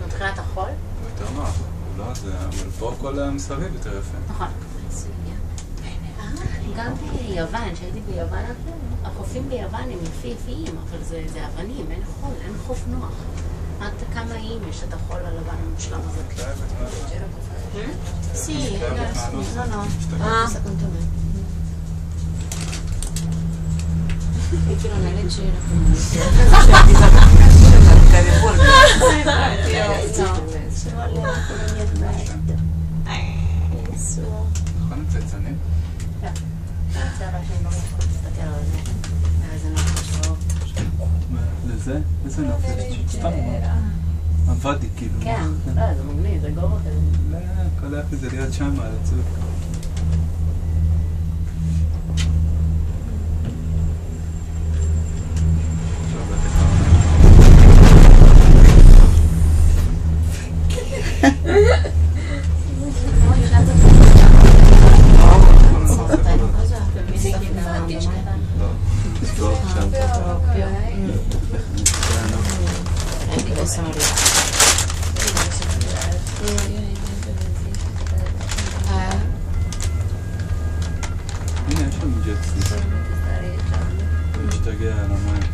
מבחינת החול? הוא יותר נוח, לא זה, אבל פה כל המסביב יותר יפה. נכון. גם ביוון, כשהייתי ביוון, החופים ביוון הם יפהפיים, אבל זה אבנים, אין חול, אין חוף נוח. עד כמה איים יש את החול הלבן המושלם הזה? Sí, no. Secondo me. E che non è leggero. נכון הצייצנים? כן. זה הבא שאני לא יכולה להסתכל על זה. איזה נופש טוב. לזה? איזה נופש? סתם עבדי כאילו. כן, לא, זה מגניב, זה גובה כזה. לא, כל היפי זה להיות שם על הצוק. הנה, יש לנו ג'טסי. משתגע על המים.